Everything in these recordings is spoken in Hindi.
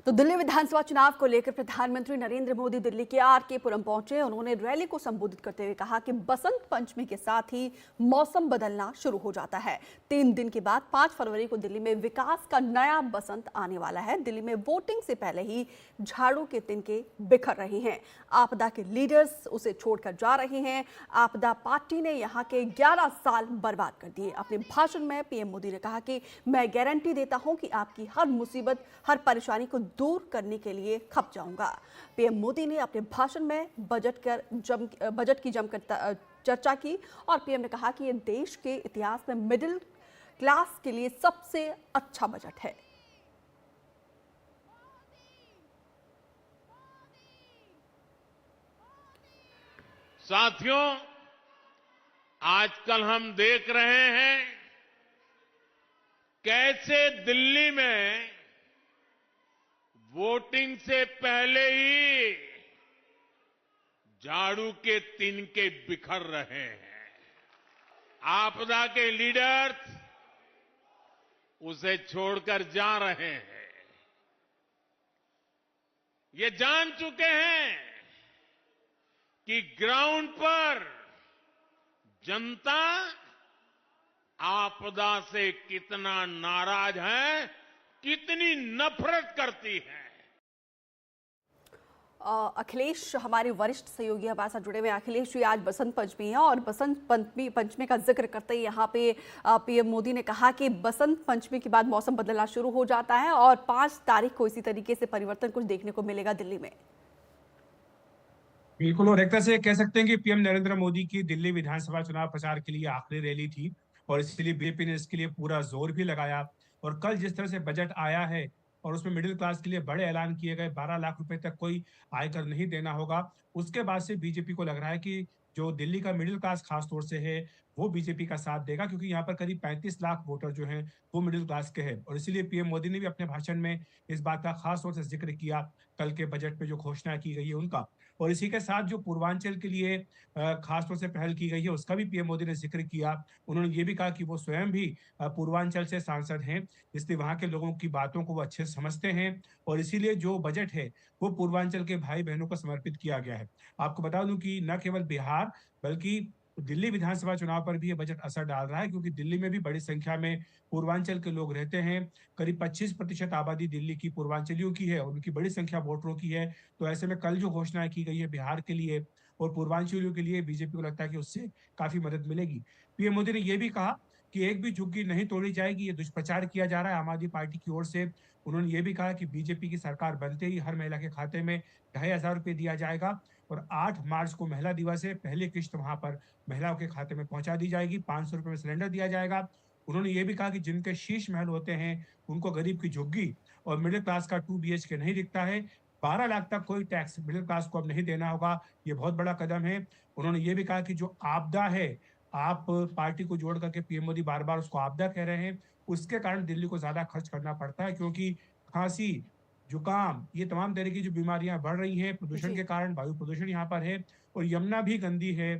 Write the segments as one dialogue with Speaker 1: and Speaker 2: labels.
Speaker 1: तो दिल्ली विधानसभा चुनाव को लेकर प्रधानमंत्री नरेंद्र मोदी दिल्ली के आरके पुरम पहुंचे। उन्होंने रैली को संबोधित करते हुए कहा कि बसंत पंचमी के साथ ही मौसम बदलना शुरू हो जाता है। 3 दिन के बाद 5 फरवरी को दिल्ली में विकास का नया बसंत आने वाला है। दिल्ली में वोटिंग से पहले ही झाड़ू के तिनके बिखर रहे हैं। आपदा के लीडर्स उसे छोड़कर जा रहे हैं। आपदा पार्टी ने यहाँ के 11 साल बर्बाद कर दिए। अपने भाषण में पीएम मोदी ने कहा कि मैं गारंटी देता हूं कि आपकी हर मुसीबत, हर परेशानी को दूर करने के लिए खप जाऊंगा। पीएम मोदी ने अपने भाषण में बजट की जमकर चर्चा की और पीएम ने कहा कि यह देश के इतिहास में मिडिल क्लास के लिए सबसे अच्छा बजट है।
Speaker 2: साथियों, आजकल हम देख रहे हैं कैसे दिल्ली में वोटिंग से पहले ही झाड़ू के तिनके बिखर रहे हैं। आपदा के लीडर्स उसे छोड़कर जा रहे हैं। ये जान चुके हैं कि ग्राउंड पर जनता आपदा से कितना नाराज है, कितनी नफरत करती है।
Speaker 1: अखिलेश हमारे वरिष्ठ सहयोगी हमारे साथ जुड़े हुए। अखिलेश जी, आज बसंत पंचमी है और बसंत पंचमी का जिक्र करते ही यहाँ पे पीएम मोदी ने कहा कि बसंत पंचमी के बाद मौसम बदलना शुरू हो जाता है और 5 तारीख को इसी तरीके से परिवर्तन कुछ देखने को मिलेगा दिल्ली में।
Speaker 3: बिल्कुल, और एक तरह से कह सकते हैं कि पीएम नरेंद्र मोदी की दिल्ली विधानसभा चुनाव प्रचार के लिए आखिरी रैली थी और इसलिए बीजेपी ने इसके लिए पूरा जोर भी लगाया। और कल जिस तरह से बजट आया है और उसमें मिडिल क्लास के लिए बड़े ऐलान किए गए, 12 लाख रुपए तक कोई आयकर नहीं देना होगा, उसके बाद से बीजेपी को लग रहा है कि जो दिल्ली का मिडिल क्लास खास तौर से है वो बीजेपी का साथ देगा, क्योंकि यहाँ पर करीब 35 लाख वोटर जो हैं वो मिडिल क्लास के हैं। और इसीलिए पीएम मोदी ने भी अपने भाषण में इस बात का खास तौर से जिक्र किया, कल के बजट में जो घोषणा की गई है उनका। और इसी के साथ जो पूर्वांचल के लिए खास तौर से पहल की गई है उसका भी पीएम मोदी ने जिक्र किया। उन्होंने ये भी कहा कि वो स्वयं भी पूर्वांचल से सांसद हैं, इसलिए वहां के लोगों की बातों को वो अच्छे से समझते हैं और इसीलिए जो बजट है वो पूर्वांचल के भाई बहनों को समर्पित किया गया है। आपको बता दूं कि न केवल बिहार बल्कि दिल्ली विधानसभा चुनाव पर भी ये बजट असर डाल रहा है, क्योंकि दिल्ली में भी बड़ी संख्या में पूर्वांचल के लोग रहते हैं। करीब 25% आबादी दिल्ली की पूर्वांचलियों की है और उनकी बड़ी संख्या वोटरों की है। तो ऐसे में कल जो घोषणाएं की गई है बिहार के लिए और पूर्वांचलियों के लिए, बीजेपी को लगता है कि उससे काफी मदद मिलेगी। पीएम मोदी ने यह भी कहा कि एक भी झुग्गी नहीं तोड़ी जाएगी, ये दुष्प्रचार किया जा रहा है आम आदमी पार्टी की ओर से। उन्होंने ये भी कहा कि बीजेपी की सरकार बनते ही हर महिला के खाते में 2,500 रुपये दिया जाएगा और 8 मार्च को महिला दिवस है, पहली किश्त वहां पर महिलाओं के खाते में पहुंचा दी जाएगी, 500 रुपये में सिलेंडर दिया जाएगा। उन्होंने ये भी कहा कि जिनके शीश महल होते हैं उनको गरीब की झुग्गी और मिडिल क्लास का 2 BHK नहीं दिखता है। 12 लाख तक कोई टैक्स मिडिल क्लास को अब नहीं देना होगा, ये बहुत बड़ा कदम है। उन्होंने ये भी कहा कि जो आपदा है, आप पार्टी को जोड़ करके पीएम मोदी बार बार उसको आपदा कह रहे हैं, उसके कारण दिल्ली को ज्यादा खर्च करना पड़ता है, क्योंकि खांसी, जुकाम, ये तमाम तरह की जो बीमारियां बढ़ रही हैं प्रदूषण
Speaker 1: जी।
Speaker 3: के कारण, वायु प्रदूषण यहाँ पर है और यमुना भी गंदी है।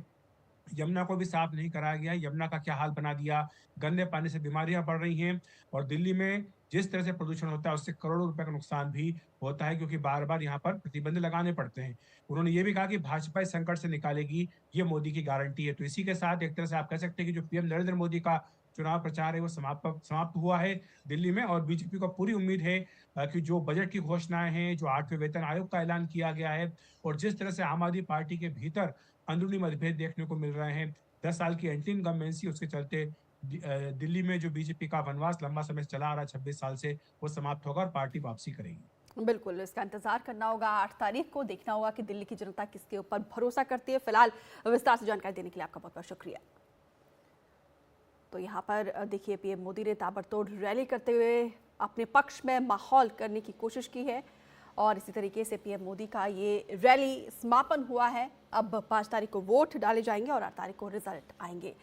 Speaker 3: यमुना को भी साफ नहीं कराया गया, यमुना का क्या हाल बना दिया, गंदे पानी से बीमारियां बढ़ रही हैं और दिल्ली में जिस तरह से प्रदूषण होता है उससे करोड़ों रुपए का नुकसान भी होता है, क्योंकि बार बार यहाँ पर प्रतिबंध लगाने पड़ते हैं। उन्होंने ये भी कहा कि भाजपा इस संकट से निकालेगी, ये मोदी की गारंटी है। तो इसी के साथ एक तरह से आप कह सकते हैं कि जो पीएम नरेंद्र मोदी का चुनाव प्रचार है वो समाप्त हुआ है दिल्ली में और बीजेपी को पूरी उम्मीद है कि जो बजट की घोषणाएं हैं, जो 8वें वेतन आयोग का ऐलान किया गया है और जिस तरह से आम आदमी पार्टी के भीतर अंदरूनी मतभेद देखने को मिल रहे हैं, 10 साल की एंटी इनकम्बेंसी, उसके चलते दिल्ली में जो बीजेपी का वनवास लंबा समय से चला आ रहा है 26 साल से, वो समाप्त होगा और पार्टी वापसी करेगी।
Speaker 1: बिल्कुल, इसका इंतजार करना होगा। 8 तारीख को देखना होगा कि दिल्ली की जनता किसके ऊपर भरोसा करती है। फिलहाल विस्तार से जानकारी देने के लिए आपका बहुत बहुत शुक्रिया। तो यहाँ पर देखिए, पीएम मोदी ने ताबड़तोड़ रैली करते हुए अपने पक्ष में माहौल करने की कोशिश की है और इसी तरीके से पीएम मोदी का ये रैली समापन हुआ है। अब 5 तारीख को वोट डाले जाएंगे और 8 तारीख को रिजल्ट आएंगे।